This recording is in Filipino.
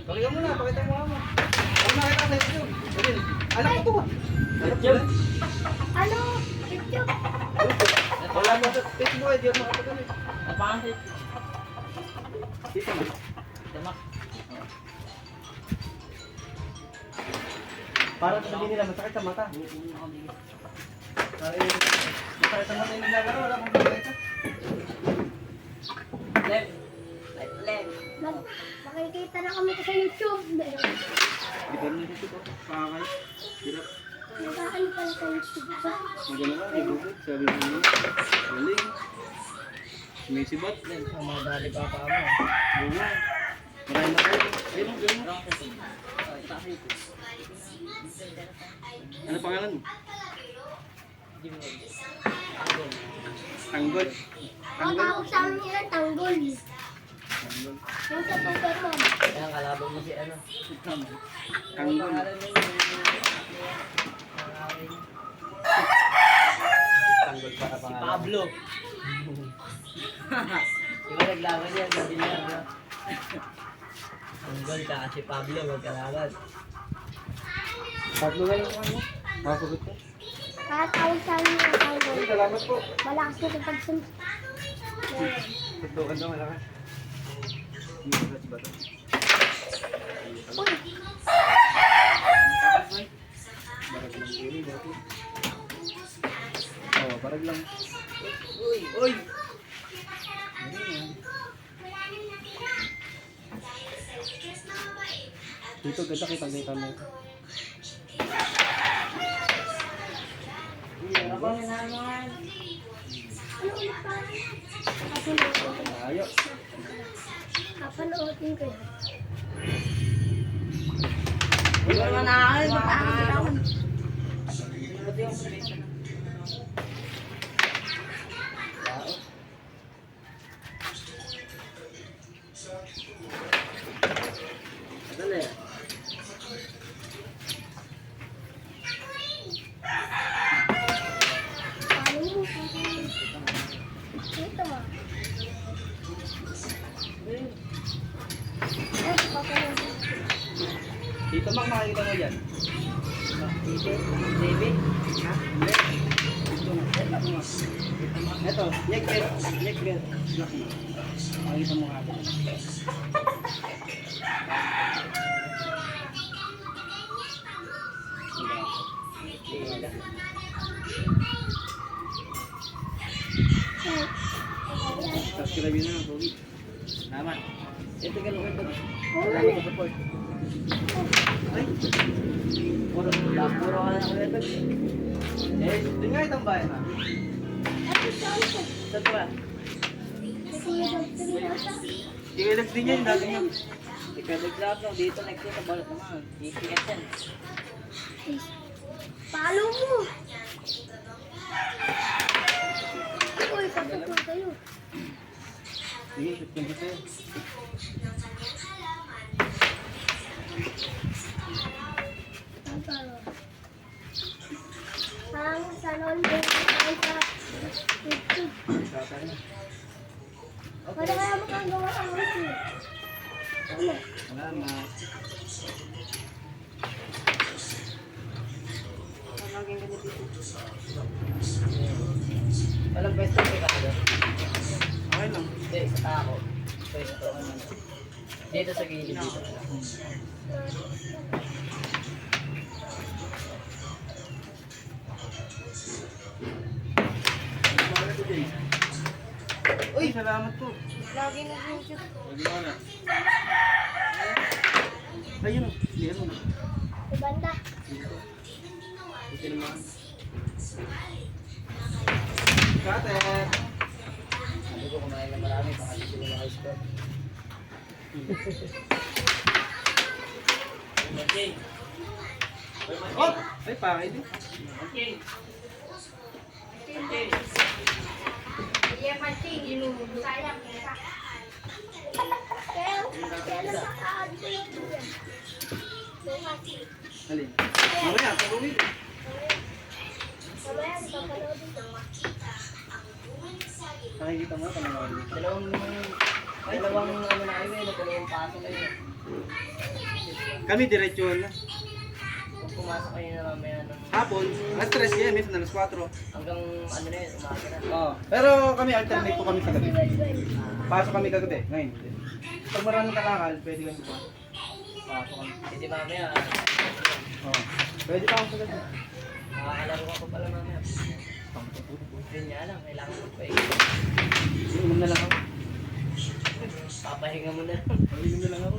Pakita mo na, pakita mo mo. Ano nakita sa YouTube? Sabihin, alam ko to ba? YouTube? Ano? YouTube? Wala mo sa Facebook, di ako makapagalit. Napakasit. Dito mo. Damak. Para sabihin nila, masakit sa mata. Masakit sa mata yung naglalaro, wala kong pakita. Left. Left. Makikita na kami sa YouTube. Dito na dito ko. Pakakay. Hirap. Nagkaan pala sa YouTube ba? Magano ka, ibubot. Sabi mo yun. Galing. May sibat. Ang mga dali pa pa mo. Bunga. Marami na kayo. Ayun, ganun. Ano pangalan mo? Tanggol. Ang tawag sa amin nila, tanggol. Tanggol. Yung sa Superman. Kaya kalaban mo si ano. Tanggol. Tanggol para Si pangalan. Pablo. Di ba naglaban yan? Sabi niya. Tanggol ka si Pablo. Magkalaban. Tatlo na yung ano? Makasagot ko. Kaya tawag sa amin nila, tanggol. Ay, salamat po. Malakas na sa pagsunod. Tutukan daw, malakas. Dito sa sibat. Uy! Barag lang pili dati. Oh, barag lang. Uy! Uy! Dito ganda kita mo. Ano ba naman? Ano ulit pa? Kapanoodin ko. Ayo. Kapanoodin ko yan. Hindi ko naman nakakal. Matakan. Buti yung preso na. Dali. Paano mo? Dito mo. Kapanoodin. Dito mak makikita mo yan. David? Ha? Hindi. Dito mo. Ito, neck bend. Neck bend. Makikita mo agad. Subscribe yun na, Pogi. Naman. Ito ka lang ito. Salamat sa support. Ay! Puro ka na ako ito. Eh, doon nga itong bahay na. Saan ba? Ikilag din yan, dati nga. Ikaw nag-grab lang dito, next year sa balot naman. Ikikat yan. Palo mo! Uy, pagkakul kayo. Sige, shoot ka dito. Ang palo. Ang sanon din ang sa YouTube. Tatay na. Wala kaya makagawa ang YouTube. Ano? Salamat. Walang pwesto sa Ricardo. Okay lang. Hindi, sa tao. Pwesto. Dito sa gilid dito. Uy, salamat po. Lagi na YouTube. Lagi mo na. Ayun, ayun. Sa banda. Dito. Ito naman. Cutter! Sabi ko kumain na marami, baka di sila maka-score. Okay. Oh! Ay, pakay din. Okay. Kaya nakaka-addict yan. Alin? Mamaya, pag-uwi. Mamaya, napapanoodin ko. Nakikita mo, panonood mo. Dalawang ano na kayo eh, dalawang paso na yun. Kami diretso na. Kung pumasok kayo na mamaya ng Hapon, alas 3 kaya, minsan alas 4. hanggang ano na yun, umaga na. Oo. Pero kami alternate po kami sa gabi. Pasok kami kagabi, ngayon. Pag maraming kalakal, pwede kami pa. Pasok kami. Hindi mamaya, Oo. Pwede pa ako sa gabi. makakalaro ako pala mamaya. Yun nga lang, kailangan mo pa Inom na lang ako. papahinga mo na lang. Inom na lang ako.